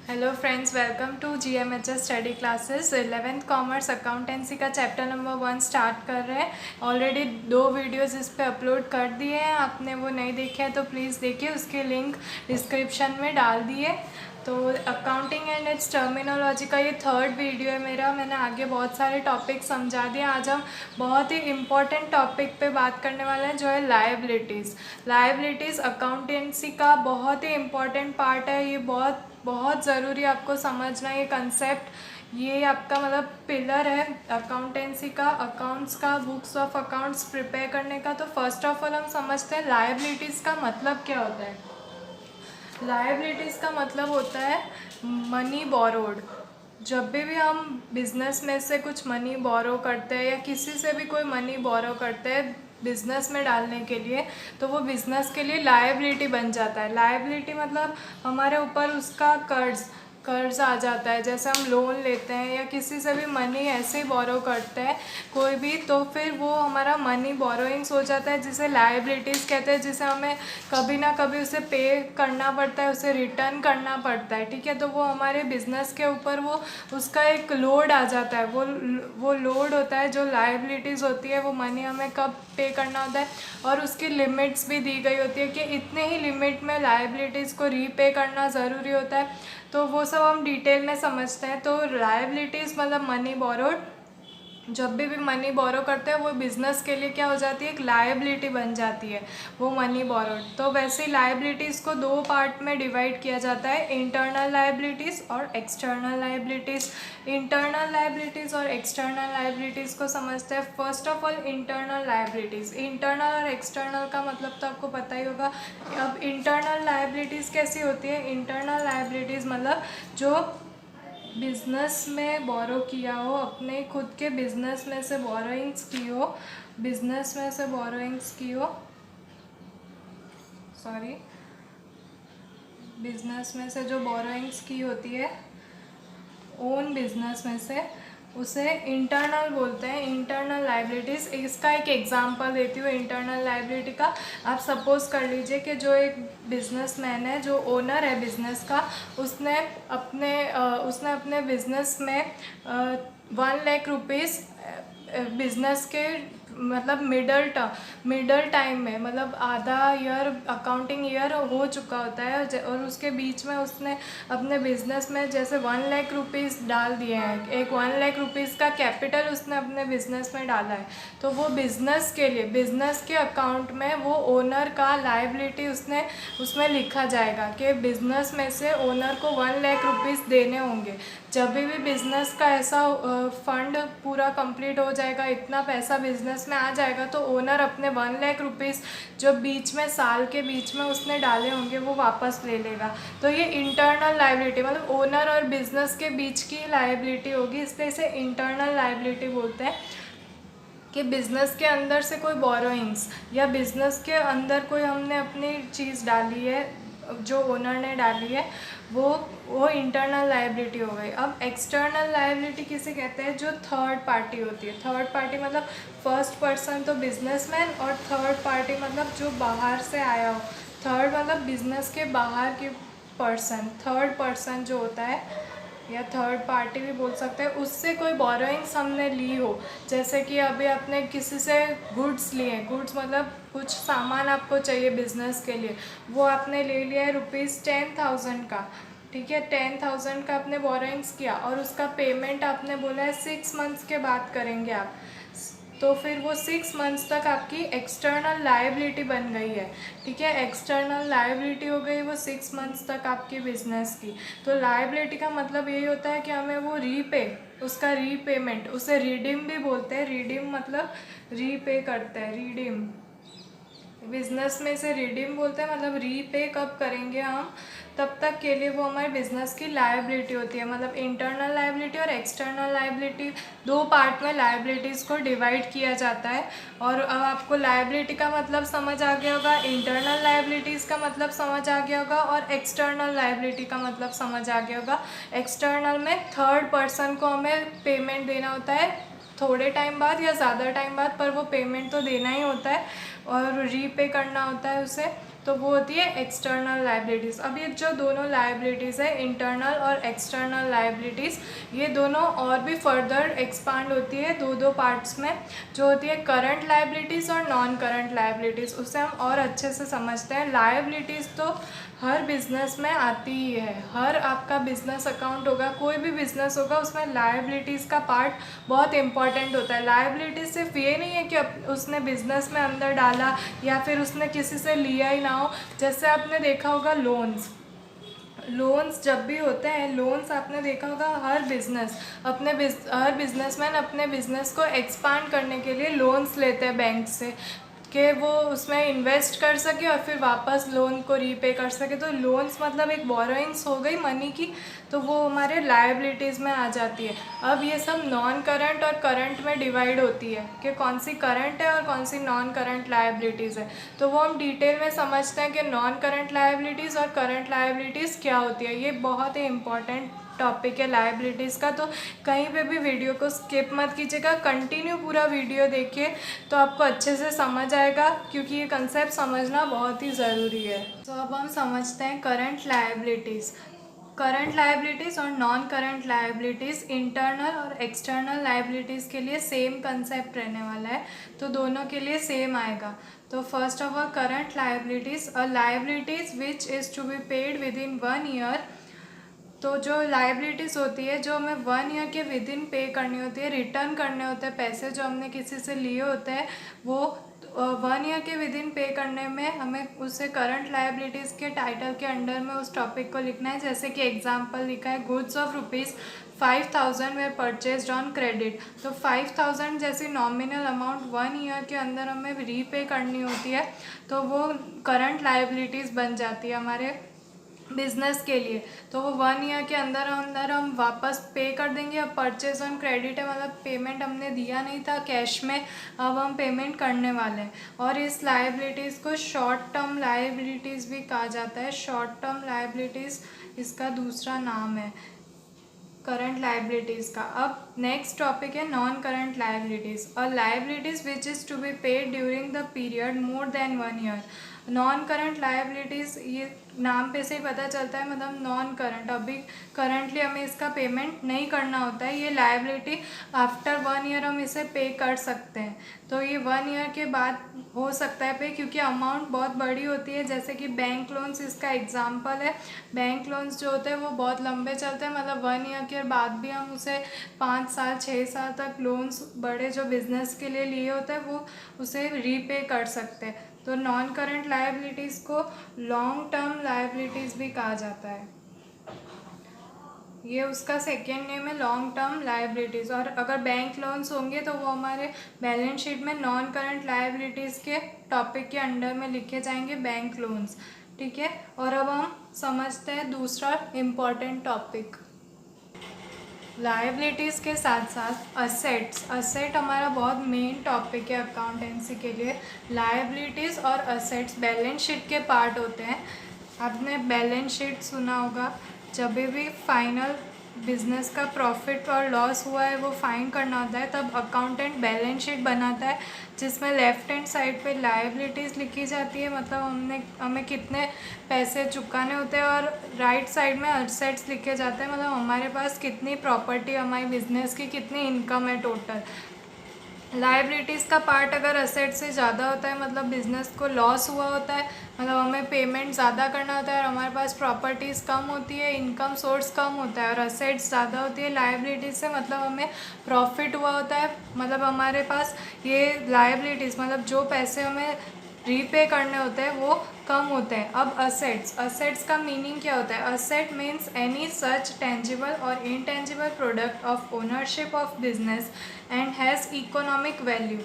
Hello friends, welcome to GMHS study classes. 11th commerce accountancy का chapter number 1 start कर रहे हैं। Already 2 videos इस पे अपलोड कर दिए हैं। आपने वो नहीं देखे हैं तो प्लीज़ देखिए, उसके लिंक डिस्क्रिप्शन में डाल दिए। तो अकाउंटिंग एंड इट्स टर्मिनोलॉजी का ये 3rd वीडियो है मेरा। मैंने आगे बहुत सारे टॉपिक समझा दिए। आज हम बहुत ही इम्पॉर्टेंट टॉपिक पे बात करने वाले हैं, जो है लायबिलिटीज़ अकाउंटेंसी का बहुत ही इम्पॉर्टेंट पार्ट है। ये बहुत ज़रूरी आपको समझना। ये कंसेप्ट, ये आपका मतलब पिलर है अकाउंटेंसी का, अकाउंट्स का, बुक्स ऑफ अकाउंट्स प्रिपेयर करने का। तो फर्स्ट ऑफ ऑल हम समझते हैं लायबिलिटीज़ का मतलब क्या होता है। लायबिलिटीज़ का मतलब होता है मनी बोरोड। जब भी हम बिज़नेस में से कुछ मनी बोरो करते हैं या किसी से भी कोई मनी बोरो करते हैं बिज़नेस में डालने के लिए, तो वो बिज़नेस के लिए लायबिलिटी बन जाता है। लायबिलिटी मतलब हमारे ऊपर उसका कर्ज आ जाता है। जैसे हम लोन लेते हैं या किसी से भी मनी ऐसे ही बोरो करते हैं कोई भी, तो फिर वो हमारा मनी बोरोइंग्स हो जाता है, जिसे लायबिलिटीज़ कहते हैं, जिसे हमें कभी ना कभी उसे पे करना पड़ता है, उसे रिटर्न करना पड़ता है। ठीक है, तो वो हमारे बिज़नेस के ऊपर वो उसका एक लोड आ जाता है। वो लोड होता है, जो लायबिलिटीज़ होती है वो मनी हमें कब पे करना होता है, और उसकी लिमिट्स भी दी गई होती है कि इतने ही लिमिट में लायबिलिटीज़ को रीपे करना ज़रूरी होता है। तो वो सब हम डिटेल में समझते हैं। तो लायबिलिटीज़ मतलब मनी बोरोड। जब भी मनी बोरो करते हैं वो बिज़नेस के लिए क्या हो जाती है, एक लायबिलिटी बन जाती है वो मनी बोरोड। तो वैसे ही लायबिलिटीज़ को 2 पार्ट में डिवाइड किया जाता है, इंटरनल लायबिलिटीज़ और एक्सटर्नल लायबिलिटीज़। इंटरनल लायबिलिटीज़ और एक्सटर्नल लायबिलिटीज़ को समझते हैं। First of all internal liabilities. Internal और एक्सटर्नल का मतलब तो आपको पता ही होगा। अब इंटरनल लायबिलिटीज़ कैसी होती है। इंटरनल लायबिलिटीज़ मतलब जो बिज़नेस में बोरो किया हो, अपने खुद के बिज़नेस में से बोरोइंग्स की हो, बिज़नेस में से बोरोइंग्स की हो, सॉरी, बिज़नेस में से जो बोरोइंग्स की होती है ओन बिज़नेस में से, उसे इंटरनल बोलते हैं, इंटरनल लायबिलिटीज़। इसका एक एग्जांपल देती हूँ इंटरनल लायबिलिटी का। आप सपोज़ कर लीजिए कि जो एक बिजनेसमैन है, जो ओनर है बिज़नेस का, उसने अपने बिज़नेस में 1 लाख रुपीज़ बिज़नेस के मतलब मिडल टाइम में, मतलब आधा ईयर, अकाउंटिंग ईयर हो चुका होता है, और उसके बीच में उसने अपने बिज़नेस में जैसे 1 लाख रुपीज़ डाल दिए हैं। एक 1 लाख रुपीज़ का कैपिटल उसने अपने बिज़नेस में डाला है। तो वो बिज़नेस के लिए, बिज़नेस के अकाउंट में वो ओनर का लायबिलिटी उसमें लिखा जाएगा कि बिज़नेस में से ओनर को 1 लाख रुपीज़ देने होंगे। जब भी बिज़नेस का ऐसा फंड पूरा कंप्लीट हो जाएगा, इतना पैसा बिज़नेस में आ जाएगा, तो ओनर अपने 1 लाख रुपीज़ जो बीच में, साल के बीच में उसने डाले होंगे, वो वापस ले लेगा। तो ये इंटरनल लायबिलिटी मतलब ओनर और बिज़नेस के बीच की लायबिलिटी होगी, इसलिए इसे इंटरनल लायबिलिटी बोलते हैं। कि बिज़नेस के अंदर से कोई बोरोइंग्स या बिज़नेस के अंदर कोई हमने अपनी चीज़ डाली है, जो ओनर ने डाली है, वो इंटरनल लायबिलिटी हो गई। अब एक्सटर्नल लायबिलिटी किसे कहते हैं, जो थर्ड पार्टी होती है। थर्ड पार्टी मतलब फर्स्ट पर्सन तो बिजनेसमैन, और थर्ड पार्टी मतलब जो बाहर से आया हो। थर्ड मतलब बिजनेस के बाहर की पर्सन, थर्ड पर्सन जो होता है, या थर्ड पार्टी भी बोल सकते हैं, उससे कोई बोरोइंग्स हमने ली हो। जैसे कि अभी आपने किसी से गुड्स लिए, गुड्स मतलब कुछ सामान आपको चाहिए बिज़नेस के लिए, वो आपने ले लिया है ₹10,000 का। ठीक है, 10,000 का आपने बोरोइंग्स किया, और उसका पेमेंट आपने बोला है 6 मंथ्स के बाद करेंगे आप। तो फिर वो 6 मंथ्स तक आपकी एक्सटर्नल लायबिलिटी बन गई है। ठीक है, एक्सटर्नल लायबिलिटी हो गई वो 6 मंथ्स तक आपकी बिजनेस की। तो लायबिलिटी का मतलब यही होता है कि हमें वो उसका रीपेमेंट, उसे रिडीम भी बोलते हैं। रिडीम मतलब रीपे करते हैं, रिडीम बिज़नेस में से रिडीम बोलते हैं, मतलब रीपे कब करेंगे हम, तब तक के लिए वो हमारे बिज़नेस की लायबिलिटी होती है। मतलब इंटरनल लायबिलिटी और एक्सटर्नल लायबिलिटी, 2 पार्ट में लायबिलिटीज़ को डिवाइड किया जाता है। और अब आपको लायबिलिटी का मतलब समझ आ गया होगा, इंटरनल लायबिलिटीज़ का मतलब समझ आ गया होगा, और एक्सटर्नल लायबिलिटी का मतलब समझ आ गया होगा। एक्सटर्नल में थर्ड पर्सन को हमें पेमेंट देना होता है, थोड़े टाइम बाद या ज़्यादा टाइम बाद, पर वो पेमेंट तो देना ही होता है और रीपे करना होता है उसे। तो वो होती है एक्सटर्नल लाइबिलिटीज़। अब ये जो दोनों लाइबिलिटीज़ है, इंटरनल और एक्सटर्नल लाइबिलिटीज़, ये दोनों और भी फर्दर एक्सपांड होती है दो दो पार्ट्स में, जो होती है करंट लाइबिलिटीज़ और नॉन करंट लाइबिलिटीज़। उससे हम और अच्छे से समझते हैं। लाइबिलिटीज़ तो हर बिज़नेस में आती ही है। हर आपका बिज़नेस अकाउंट होगा, कोई भी बिज़नेस होगा, उसमें लायबिलिटीज़ का पार्ट बहुत इंपॉर्टेंट होता है। लायबिलिटीज़ सिर्फ ये नहीं है कि उसने बिज़नेस में अंदर डाला या फिर उसने किसी से लिया ही ना हो। जैसे आपने देखा होगा लोन्स जब भी होते हैं, लोन्स आपने देखा होगा हर बिजनेसमैन अपने बिज़नेस को एक्सपांड करने के लिए लोन्स लेते हैं बैंक से, कि वो उसमें इन्वेस्ट कर सके और फिर वापस लोन को रीपे कर सके। तो लोन्स मतलब एक बोरोइंग्स हो गई मनी की, तो वो हमारे लायबिलिटीज़ में आ जाती है। अब ये सब नॉन करंट और करंट में डिवाइड होती है कि कौन सी करंट है और कौन सी नॉन करंट लायबिलिटीज़ है। तो वो हम डिटेल में समझते हैं कि नॉन करंट लायबिलिटीज़ और करंट लायबिलिटीज़ क्या होती है। ये बहुत ही इंपॉर्टेंट टॉपिक है लायबिलिटीज़ का। तो कहीं पे भी वीडियो को स्किप मत कीजिएगा, कंटिन्यू पूरा वीडियो देखिए तो आपको अच्छे से समझ आएगा, क्योंकि ये कंसेप्ट समझना बहुत ही ज़रूरी है। तो अब हम समझते हैं करंट लायबिलिटीज़। करंट लायबिलिटीज़ और नॉन करंट लायबिलिटीज़, इंटरनल और एक्सटर्नल लायबिलिटीज़ के लिए सेम कंसेप्ट रहने वाला है, तो दोनों के लिए सेम आएगा। तो first of all current liabilities, uh liabilities which is to be paid within 1 year. तो जो लाइबिलिटीज़ होती है जो हमें 1 ईयर के विद इन पे करनी होती है, रिटर्न करने होते हैं पैसे जो हमने किसी से लिए होते हैं, वो 1 ईयर के विद इन पे करने में हमें उससे करंट लाइबिलिटीज़ के टाइटल के अंडर में उस टॉपिक को लिखना है। जैसे कि एग्जांपल लिखा है, goods of ₹5,000 were purchased on credit. तो 5,000 जैसी नॉमिनल अमाउंट 1 ईयर के अंदर हमें रीपे करनी होती है, तो वो करंट लाइबिलिटीज़ बन जाती है हमारे बिज़नेस के लिए। तो वो 1 ईयर के अंदर अंदर हम वापस पे कर देंगे। अब परचेज ऑन क्रेडिट है, मतलब पेमेंट हमने दिया नहीं था कैश में, अब हम पेमेंट करने वाले हैं। और इस लायबिलिटीज़ को शॉर्ट टर्म लायबिलिटीज़ भी कहा जाता है। शॉर्ट टर्म लायबिलिटीज़ इसका दूसरा नाम है करंट लायबिलिटीज़ का। अब नेक्स्ट टॉपिक है नॉन करंट लायबिलिटीज़, और liabilities which is to be paid during the period more than 1 year. Non current liabilities, ये नाम पे से ही पता चलता है, मतलब नॉन करंट, अभी करंटली हमें इसका पेमेंट नहीं करना होता है। ये लायबिलिटी आफ्टर 1 ईयर हम इसे पे कर सकते हैं। तो ये 1 ईयर के बाद हो सकता है पे, क्योंकि अमाउंट बहुत बड़ी होती है। जैसे कि बैंक लोन्स इसका एग्जांपल है। बैंक लोन्स जो होते हैं वो बहुत लंबे चलते हैं, मतलब 1 ईयर के बाद भी हम उसे 5 साल 6 साल तक लोन्स बड़े जो बिज़नेस के लिए लिए होते हैं वो उसे रीपे कर सकते हैं। तो नॉन करंट लायबिलिटीज़ को लॉन्ग टर्म लायबिलिटीज़ भी कहा जाता है। ये उसका सेकेंड नेम है, लॉन्ग टर्म लायबिलिटीज़। और अगर बैंक लोन्स होंगे तो वो हमारे बैलेंस शीट में नॉन करंट लायबिलिटीज़ के टॉपिक के अंडर में लिखे जाएंगे, बैंक लोन्स। ठीक है। और अब हम समझते हैं दूसरा इम्पॉर्टेंट टॉपिक। लायबिलिटीज़ के साथ साथ असेट्स। असेट हमारा बहुत मेन टॉपिक है अकाउंटेंसी के लिए। लायबिलिटीज़ और असेट्स बैलेंस शीट के पार्ट होते हैं। आपने बैलेंस शीट सुना होगा, जब भी फाइनल बिजनेस का प्रॉफिट और लॉस हुआ है वो फाइंड करना होता है, तब अकाउंटेंट बैलेंस शीट बनाता है, जिसमें लेफ़्ट हैंड साइड पे लायबिलिटीज़ लिखी जाती है, मतलब हमें कितने पैसे चुकाने होते हैं, और राइट साइड में असेट्स लिखे जाते हैं, मतलब हमारे पास कितनी प्रॉपर्टी, हमारी बिजनेस की कितनी इनकम है टोटल। लायबिलिटीज़ का पार्ट अगर असेट से ज़्यादा होता है, मतलब बिज़नेस को लॉस हुआ होता है, मतलब हमें पेमेंट ज़्यादा करना होता है और हमारे पास प्रॉपर्टीज़ कम होती है, इनकम सोर्स कम होता है, और असेट्स ज़्यादा होती है लायबिलिटीज़ से, मतलब हमें प्रॉफिट हुआ होता है, मतलब हमारे पास ये लायबिलिटीज़, मतलब जो पैसे हमें रीपे करने होते हैं वो कम होते हैं। अब असेट्स का मीनिंग क्या होता है? Asset means any such tangible और intangible product of ownership of business and has economic value.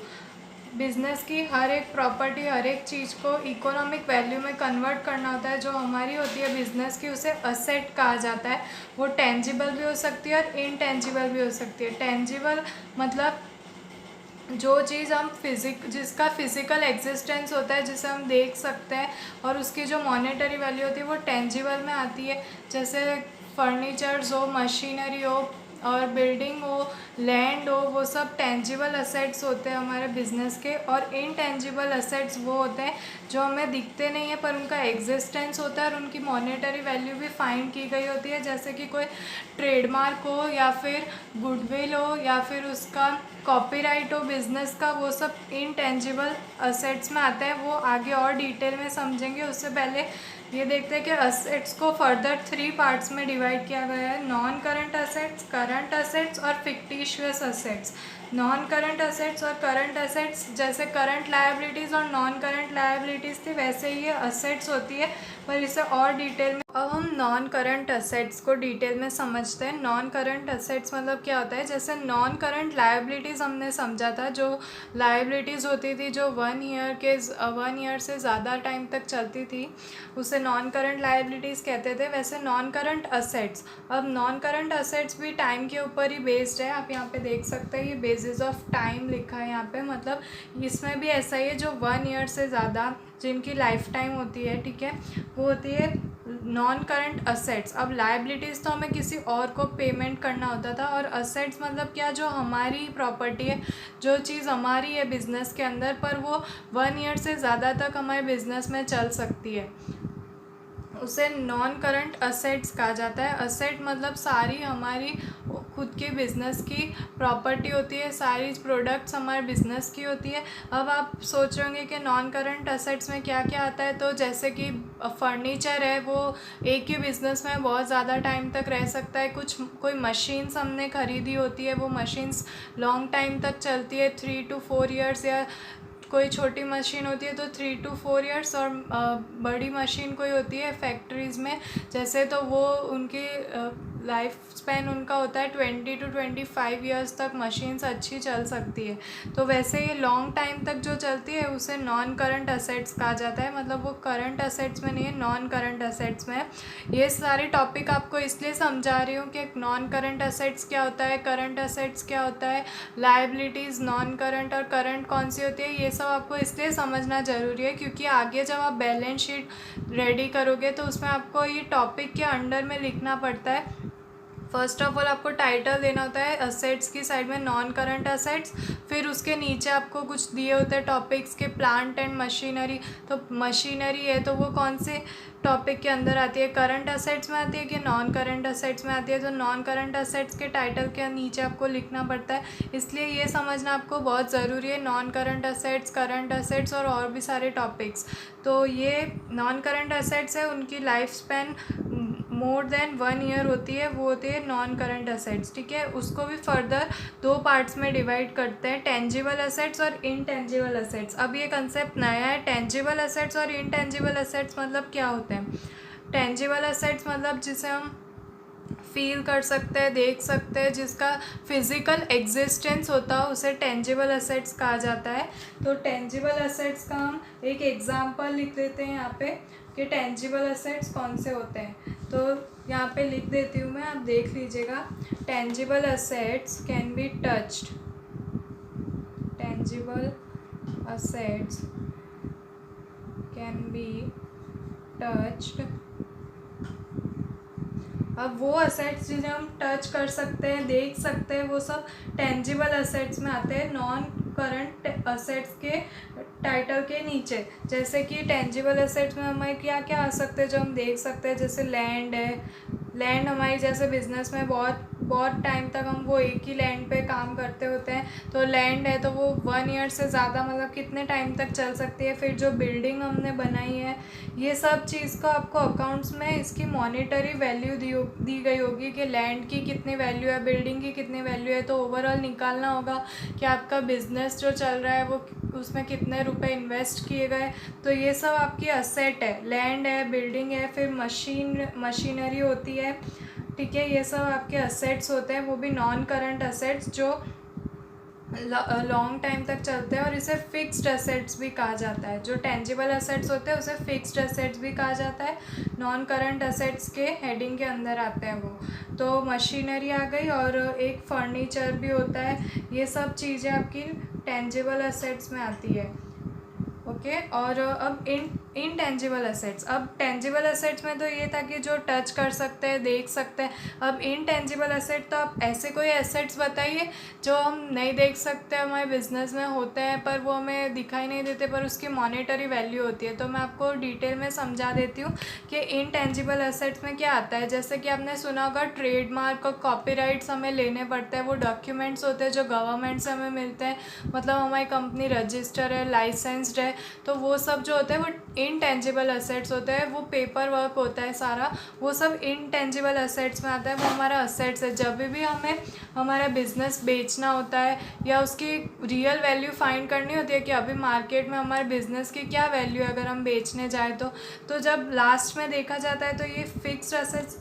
Business की हर एक प्रॉपर्टी, हर एक चीज़ को इकोनॉमिक वैल्यू में कन्वर्ट करना होता है, जो हमारी होती है बिज़नेस की, उसे असेट कहा जाता है। वो टेंजिबल भी हो सकती है और इनटेंजिबल भी हो सकती है। टेंजिबल मतलब जो चीज़ हम जिसका फिज़िकल एग्जिस्टेंस होता है, जिसे हम देख सकते हैं, और उसकी जो मॉनेटरी वैल्यू होती है वो टेंजिबल में आती है। जैसे फर्नीचर्स हो, मशीनरी हो, और बिल्डिंग हो, लैंड हो, वो सब टेंजिबल असेट्स होते हैं हमारे बिजनेस के। और इनटेंजिबल असेट्स वो होते हैं जो हमें दिखते नहीं है पर उनका एग्जिस्टेंस होता है और उनकी मॉनेटरी वैल्यू भी फाइंड की गई होती है, जैसे कि कोई ट्रेडमार्क हो या फिर गुडविल हो या फिर उसका कॉपीराइट हो बिजनेस का, वो सब इनटेंजिबल असेट्स में आता है। वो आगे और डिटेल में समझेंगे, उससे पहले ये देखते हैं कि असेट्स को फर्दर 3 पार्ट्स में डिवाइड किया गया है, non current assets, current assets और fictitious assets. Non current assets और करंट असेट्स, जैसे करंट लायबिलिटीज़ और नॉन करंट लायबिलिटीज़ थी वैसे ही ये असेट्स होती है, पर इसे और डिटेल में। अब हम नॉन करंट असेट्स को डिटेल में समझते हैं। नॉन करंट असेट्स मतलब क्या होता है, जैसे नॉन करंट लायबिलिटीज़ हमने समझा था, जो लायबिलिटीज़ होती थी जो 1 ईयर से ज़्यादा टाइम तक चलती थी, उसे नॉन करंट लायबिलिटीज़ कहते थे। वैसे नॉन करंट असेट्स, अब नॉन करंट असेट्स भी टाइम के ऊपर ही बेस्ड है। आप यहाँ पे देख सकते हैं ये बेसिस ऑफ टाइम लिखा है यहाँ पे, मतलब इसमें भी ऐसा ही है, जो 1 ईयर से ज़्यादा जिनकी लाइफ टाइम होती है, ठीक है, वो होती है नॉन करंट असेट्स। अब लायबिलिटीज़ तो हमें किसी और को पेमेंट करना होता था, और असेट्स मतलब क्या, जो हमारी प्रॉपर्टी है, जो चीज़ हमारी है बिज़नेस के अंदर, पर वो 1 ईयर से ज़्यादा तक हमारे बिज़नेस में चल सकती है, उसे नॉन करंट असेट्स कहा जाता है। असेट मतलब सारी हमारी खुद के बिज़नेस की प्रॉपर्टी होती है, सारी प्रोडक्ट्स हमारे बिज़नेस की होती है। अब आप सोच रहे होंगे कि नॉन करंट असेट्स में क्या क्या आता है, तो जैसे कि फर्नीचर है, वो एक ही बिज़नेस में बहुत ज़्यादा टाइम तक रह सकता है। कोई मशीन्स हमने ख़रीदी होती है, वो मशीन्स लॉन्ग टाइम तक चलती है, 3 to 4 ईयर्स, या कोई छोटी मशीन होती है तो 3 to 4 ईयर्स, और बड़ी मशीन कोई होती है फैक्ट्रीज़ में जैसे, तो वो उनकी लाइफ स्पैन उनका होता है 20 to 25 ईयर्स तक मशीन्स अच्छी चल सकती है। तो वैसे ये लॉन्ग टाइम तक जो चलती है उसे नॉन करंट असेट्स कहा जाता है, मतलब वो करंट असेट्स में नहीं है, नॉन करंट असेट्स में है। ये सारे टॉपिक आपको इसलिए समझा रही हूँ कि नॉन करंट असेट्स क्या होता है, करंट असेट्स क्या होता है, लायबिलिटीज़ नॉन करंट और करंट कौन सी होती है, ये सब आपको इसलिए समझना ज़रूरी है क्योंकि आगे जब आप बैलेंस शीट रेडी करोगे तो उसमें आपको ये टॉपिक के अंडर में लिखना पड़ता है। फर्स्ट ऑफ ऑल आपको टाइटल देना होता है असेट्स की साइड में, नॉन करंट असेट्स, फिर उसके नीचे आपको कुछ दिए होते हैं टॉपिक्स के, प्लांट एंड मशीनरी। तो मशीनरी है तो वो कौन से टॉपिक के अंदर आती है, करंट असेट्स में आती है कि नॉन करंट असेट्स में आती है। तो नॉन करंट असेट्स के टाइटल के नीचे आपको लिखना पड़ता है, इसलिए ये समझना आपको बहुत ज़रूरी है, non current assets, current assets और भी सारे टॉपिक्स। तो ये नॉन करंट असेट्स है, उनकी लाइफ स्पैन मोर देन 1 ईयर होती है, वो होती है नॉन करंट असेट्स, ठीक है। उसको भी फर्दर 2 पार्ट्स में डिवाइड करते हैं, टेंजिबल असेट्स और इनटेंजिबल असेट्स। अब ये कंसेप्ट नया है, टेंजिबल असेट्स और इनटेंजिबल असेट्स मतलब क्या होते हैं। टेंजिबल असेट्स मतलब जिसे हम फील कर सकते हैं, देख सकते हैं, जिसका फिज़िकल एग्जिस्टेंस होता है, उसे टेंजिबल असेट्स कहा जाता है। तो टेंजिबल असेट्स का हम एक एग्जांपल लिख लेते हैं यहाँ पे कि टेंजिबल असेट्स कौन से होते हैं। तो यहाँ पे लिख देती हूँ मैं, आप देख लीजिएगा। Tangible assets can be touched, tangible assets can be touched. अब वो असेट्स जिन्हें हम टच कर सकते हैं, देख सकते हैं, वो सब टेंजिबल असेट्स में आते हैं, नॉन करंट असेट्स के टाइटल के नीचे। जैसे कि टेंजिबल असेट्स में हमें क्या क्या आ सकते हैं जो हम देख सकते हैं, जैसे लैंड है, लैंड हमारी जैसे बिज़नेस में बहुत टाइम तक हम वो एक ही लैंड पे काम करते होते हैं, तो लैंड है तो वो 1 ईयर से ज़्यादा मतलब कितने टाइम तक चल सकती है। फिर जो बिल्डिंग हमने बनाई है, ये सब चीज़ को आपको अकाउंट्स में इसकी मॉनेटरी वैल्यू दी गई होगी कि लैंड की कितनी वैल्यू है, बिल्डिंग की कितनी वैल्यू है, तो ओवरऑल निकालना होगा कि आपका बिज़नेस जो चल रहा है वो उसमें कितने रुपए इन्वेस्ट किए गए। तो ये सब आपकी असेट है, लैंड है, बिल्डिंग है, फिर मशीनरी होती है, ठीक है, ये सब आपके असेट्स होते हैं, वो भी नॉन करंट असेट्स जो लॉन्ग टाइम तक चलते हैं, और इसे फिक्स्ड असेट्स भी कहा जाता है। जो टेंजिबल असेट्स होते हैं उसे फिक्स्ड असेट्स भी कहा जाता है, नॉन करंट असेट्स के हेडिंग के अंदर आते हैं वो। तो मशीनरी आ गई, और एक फर्नीचर भी होता है, ये सब चीज़ें आपकी टेंजिबल असेट्स में आती है, ओके। और अब इनटेंजिबल एसेट्स, अब टेंजिबल एसेट्स में तो ये था कि जो टच कर सकते हैं, देख सकते हैं। अब इनटेंजिबल एसेट तो आप ऐसे कोई एसेट्स बताइए जो हम नहीं देख सकते, हमारे बिजनेस में होते हैं पर वो हमें दिखाई नहीं देते, पर उसकी मॉनेटरी वैल्यू होती है। तो मैं आपको डिटेल में समझा देती हूँ कि इनटेंजिबल एसेट्स में क्या आता है। जैसे कि आपने सुना होगा ट्रेडमार्क और कॉपीराइट्स हमें लेने पड़ते हैं, वो डॉक्यूमेंट्स होते हैं जो गवर्नमेंट से हमें मिलते हैं, मतलब हमारी कंपनी रजिस्टर है, लाइसेंस्ड है, तो वो सब जो होते हैं वो इनटेंजिबल एसेट्स होते हैं। वो पेपर वर्क होता है सारा, वो सब इनटेंजिबल एसेट्स में आता है, वो हमारा एसेट्स है। जब भी हमें हमारा बिजनेस बेचना होता है या उसकी रियल वैल्यू फाइंड करनी होती है कि अभी मार्केट में हमारे बिजनेस की क्या वैल्यू है अगर हम बेचने जाए तो जब लास्ट में देखा जाता है तो ये फिक्स्ड एसेट्स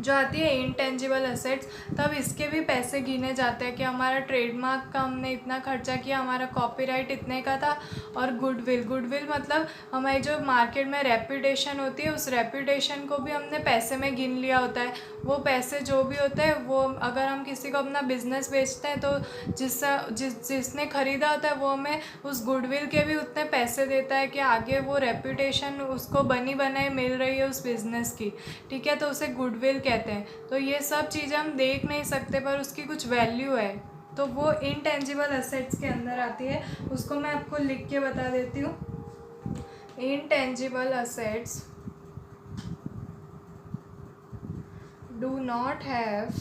जो आती है इनटेंजिबल एसेट्स, तब इसके भी पैसे गिने जाते हैं कि हमारा ट्रेडमार्क का हमने इतना खर्चा किया, हमारा कॉपीराइट इतने का था, और गुडविल मतलब हमारी जो मार्केट में रेपुटेशन होती है, उस रेपुटेशन को भी हमने पैसे में गिन लिया होता है। वो पैसे जो भी होते हैं वो अगर हम किसी को अपना बिजनेस बेचते हैं तो जिसने ख़रीदा होता है वो हमें उस गुडविल के भी उतने पैसे देता है कि आगे वो रेपुटेशन उसको बनी बनाई मिल रही है उस बिज़नेस की, ठीक है, तो उसे गुडविल कहते हैं। तो ये सब चीज़ें हम देख नहीं सकते पर उसकी कुछ वैल्यू है, तो वो इनटेंजिबल एसेट्स के अंदर आती है। उसको मैं आपको लिख के बता देती हूँ। Intangible assets do not have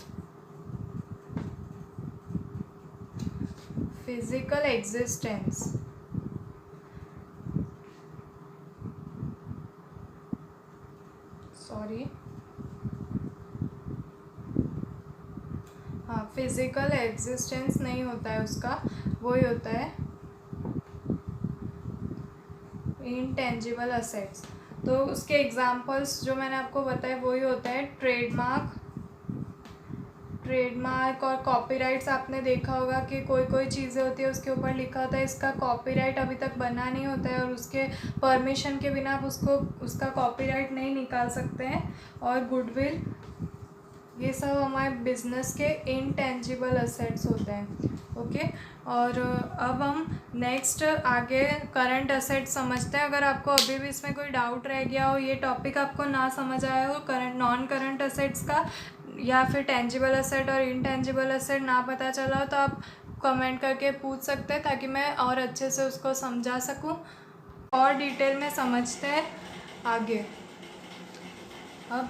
physical existence physical existence नहीं होता है उसका, वही होता है इनटेंजिबल एसेट्स। तो उसके एग्जांपल्स जो मैंने आपको बताया वही होता है ट्रेडमार्क और कॉपीराइट्स। आपने देखा होगा कि कोई चीज़ें होती है उसके ऊपर लिखा होता है इसका कॉपीराइट अभी तक बना नहीं होता है और उसके परमिशन के बिना आप उसका कॉपीराइट नहीं निकाल सकते हैं। और गुडविल, ये सब हमारे बिजनेस के इनटेंजिबल एसेट्स होते हैं। ओके, और अब हम नेक्स्ट आगे करंट एसेट्स समझते हैं। अगर आपको अभी भी इसमें कोई डाउट रह गया हो, ये टॉपिक आपको ना समझ आया हो करंट नॉन करंट एसेट्स का, या फिर टेंजिबल एसेट और इनटेंजिबल एसेट ना पता चला हो, तो आप कमेंट करके पूछ सकते हैं ताकि मैं और अच्छे से उसको समझा सकूं। और डिटेल में समझते हैं आगे। अब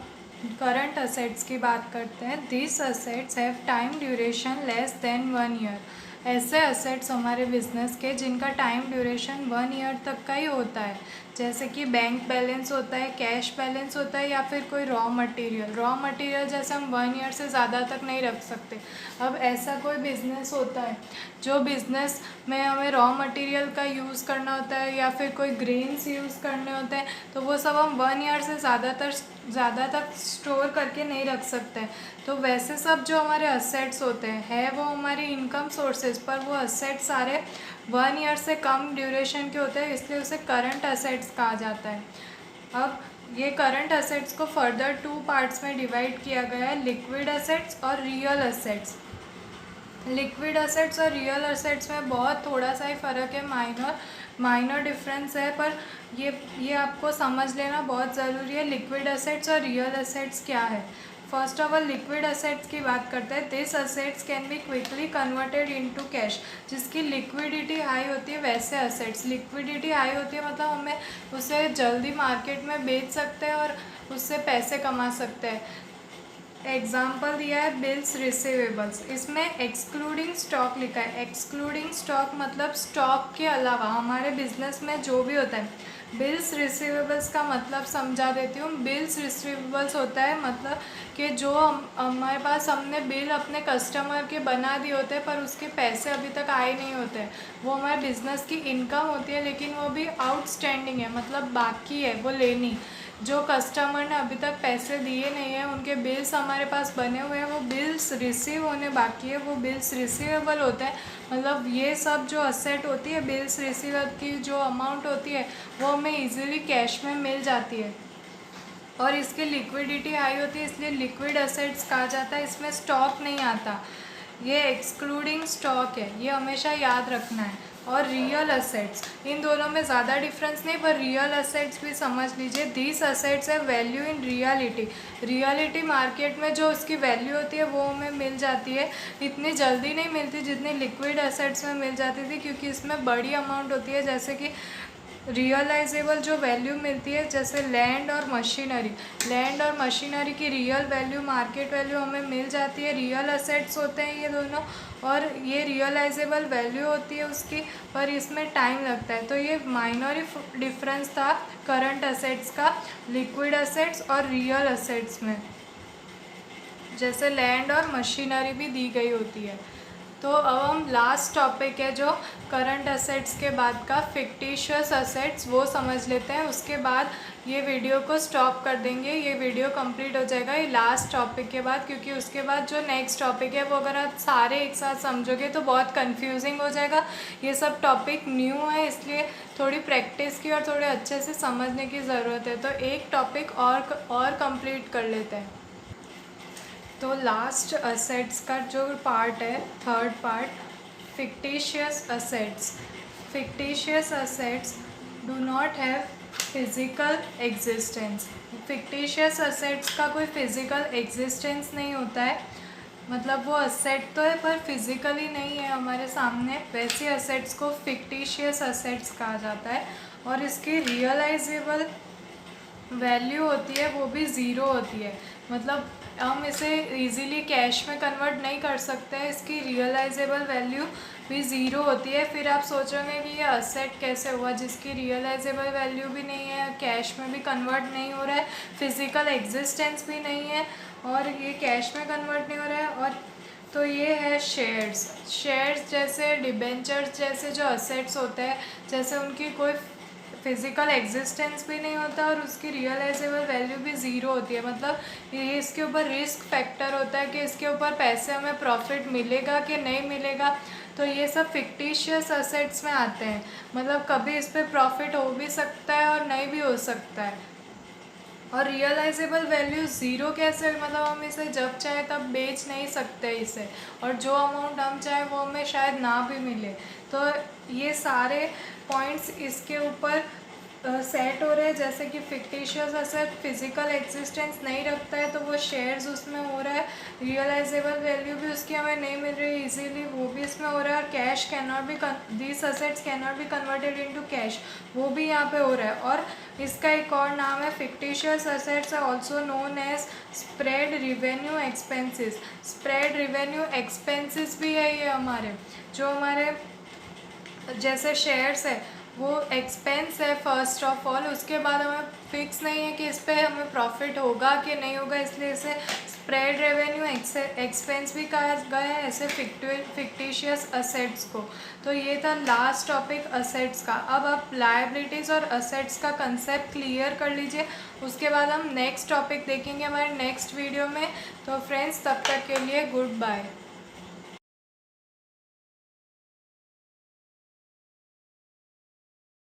करंट एसेट्स की बात करते हैं। This assets have time duration less than 1 year. ऐसे एसेट्स हमारे बिजनेस के जिनका टाइम ड्यूरेशन 1 ईयर तक का ही होता है, जैसे कि बैंक बैलेंस होता है, कैश बैलेंस होता है, या फिर कोई रॉ मटेरियल जैसे हम 1 ईयर से ज़्यादा तक नहीं रख सकते। अब ऐसा कोई बिज़नेस होता है जो बिज़नेस में हमें रॉ मटेरियल का यूज़ करना होता है या फिर कोई ग्रेन्स यूज़ करने होते हैं, तो वो सब हम 1 ईयर से ज़्यादा तक स्टोर करके नहीं रख सकते। तो वैसे सब जो हमारे असेट्स होते हैं वो हमारी इनकम सोर्सेज, पर वो असेट्स सारे 1 ईयर से कम ड्यूरेशन के होते हैं, इसलिए उसे करंट असेट्स कहा जाता है। अब ये करंट असेट्स को फर्दर 2 पार्ट्स में डिवाइड किया गया है, लिक्विड असेट्स और रियल असेट्स। लिक्विड असेट्स और रियल असेट्स में बहुत थोड़ा सा ही फ़र्क है, माइनर डिफरेंस है, पर ये आपको समझ लेना बहुत ज़रूरी है। लिक्विड असेट्स और रियल असेट्स क्या है। First of all liquid assets की बात करते हैं। This assets can be quickly converted into cash. जिसकी लिक्विडिटी हाई होती है वैसे असेट्स, लिक्विडिटी हाई होती है मतलब हमें उसे जल्दी मार्केट में बेच सकते हैं और उससे पैसे कमा सकते हैं। एग्जाम्पल दिया है बिल्स रिसीवेबल्स, इसमें एक्सक्लूडिंग स्टॉक लिखा है। एक्सक्लूडिंग स्टॉक मतलब स्टॉक के अलावा हमारे बिजनेस में जो भी होता है। बिल्स रिसीवेबल्स का मतलब समझा देती हूँ। बिल्स रिसीवेबल्स होता है मतलब कि जो हमारे पास हमने बिल अपने कस्टमर के बना दिए होते हैं पर उसके पैसे अभी तक आए नहीं होते, वो हमारे बिज़नेस की इनकम होती है लेकिन वो भी आउटस्टैंडिंग है, मतलब बाकी है वो लेनी। जो कस्टमर ने अभी तक पैसे दिए नहीं हैं, उनके बिल्स हमारे पास बने हुए हैं, वो बिल्स रिसीव होने बाकी है, वो बिल्स रिसीवेबल होते हैं। मतलब ये सब जो असेट होती है, बिल्स रिसीवेबल की जो अमाउंट होती है वो हमें इजीली कैश में मिल जाती है और इसकी लिक्विडिटी हाई होती है, इसलिए लिक्विड असेट्स कहा जाता है। इसमें स्टॉक नहीं आता, ये एक्सक्लूडिंग स्टॉक है, ये हमेशा याद रखना है। और रियल असेट्स, इन दोनों में ज़्यादा डिफरेंस नहीं, पर रियल असेट्स भी समझ लीजिए। दीज असेट्स है value in reality, reality market में जो उसकी वैल्यू होती है वो हमें मिल जाती है, इतनी जल्दी नहीं मिलती जितनी लिक्विड असेट्स में मिल जाती थी, क्योंकि इसमें बड़ी अमाउंट होती है। जैसे कि रियलाइजेबल जो वैल्यू मिलती है, जैसे लैंड और मशीनरी, लैंड और मशीनरी की रियल वैल्यू, मार्केट वैल्यू हमें मिल जाती है। रियल असेट्स होते हैं ये दोनों, और ये रियलाइजेबल वैल्यू होती है उसकी, पर इसमें टाइम लगता है। तो ये माइनर डिफरेंस था करंट असेट्स का लिक्विड असेट्स और रियल असेट्स में, जैसे लैंड और मशीनरी भी दी गई होती है। तो अब हम लास्ट टॉपिक है जो करंट असेट्स के बाद का फिक्टिशियस असेट्स, वो समझ लेते हैं। उसके बाद ये वीडियो को स्टॉप कर देंगे, ये वीडियो कंप्लीट हो जाएगा ये लास्ट टॉपिक के बाद, क्योंकि उसके बाद जो नेक्स्ट टॉपिक है वो अगर आप सारे एक साथ समझोगे तो बहुत कंफ्यूजिंग हो जाएगा। ये सब टॉपिक न्यू है, इसलिए थोड़ी प्रैक्टिस की और थोड़े अच्छे से समझने की ज़रूरत है। तो एक टॉपिक और कंप्लीट कर लेते हैं। तो लास्ट असेट्स का जो पार्ट है, third part, fictitious assets. Fictitious assets do not have physical existence. Fictitious assets का कोई फिज़िकल एग्जिस्टेंस नहीं होता है, मतलब वो असेट तो है पर फिज़िकली नहीं है हमारे सामने, वैसे असेट्स को फिक्टिशियस असेट्स कहा जाता है। और इसकी रियलाइजेबल वैल्यू होती है वो भी ज़ीरो होती है, मतलब हम इसे इजीली कैश में कन्वर्ट नहीं कर सकते हैं, इसकी रियलाइजेबल वैल्यू भी ज़ीरो होती है। फिर आप सोचोगे कि ये असेट कैसे हुआ जिसकी रियलाइजेबल वैल्यू भी नहीं है, कैश में भी कन्वर्ट नहीं हो रहा है, फिज़िकल एग्जिस्टेंस भी नहीं है, और ये कैश में कन्वर्ट नहीं हो रहा है। और तो ये है शेयर्स। शेयर्स जैसे डिबेंचर्स जैसे जो असेट्स होते हैं, जैसे उनकी कोई फिज़िकल एग्जिस्टेंस भी नहीं होता और उसकी रियलाइजेबल वैल्यू भी ज़ीरो होती है, मतलब ये इसके ऊपर रिस्क फैक्टर होता है कि इसके ऊपर पैसे हमें प्रॉफिट मिलेगा कि नहीं मिलेगा। तो ये सब फिक्टिशियस असेट्स में आते हैं, मतलब कभी इस पर प्रॉफिट हो भी सकता है और नहीं भी हो सकता है। और रियलाइजेबल वैल्यू ज़ीरो कैसे, मतलब हम इसे जब चाहे तब बेच नहीं सकते इसे, और जो अमाउंट हम चाहे वो हमें शायद ना भी मिले। तो ये सारे पॉइंट्स इसके ऊपर सेट हो रहे हैं, जैसे कि फिक्टिशियस असेट फिज़िकल एग्जिस्टेंस नहीं रखता है तो वो शेयर्स उसमें हो रहा है, रियलाइजेबल वैल्यू भी उसकी हमें नहीं मिल रही है इजीली, वो भी इसमें हो रहा है, और cash cannot be these assets cannot be converted into cash, वो भी यहाँ पे हो रहा है। और इसका एक और नाम है फिक्टिशियस असेट्स है also known as spread revenue expenses. Spread revenue expenses भी है ये हमारे, जो हमारे जैसे शेयर्स है वो एक्सपेंस है फर्स्ट ऑफ ऑल, उसके बाद हमें फिक्स नहीं है कि इस पर हमें प्रॉफिट होगा कि नहीं होगा, इसलिए इसे स्प्रेड रेवेन्यू एक्सपेंस भी कहा गया है ऐसे फिक्टिशियस असेट्स को। तो ये था लास्ट टॉपिक असेट्स का। अब आप लायबिलिटीज़ और असेट्स का कंसेप्ट क्लियर कर लीजिए, उसके बाद हम नेक्स्ट टॉपिक देखेंगे हमारे नेक्स्ट वीडियो में। तो फ्रेंड्स तब तक के लिए गुड बाय।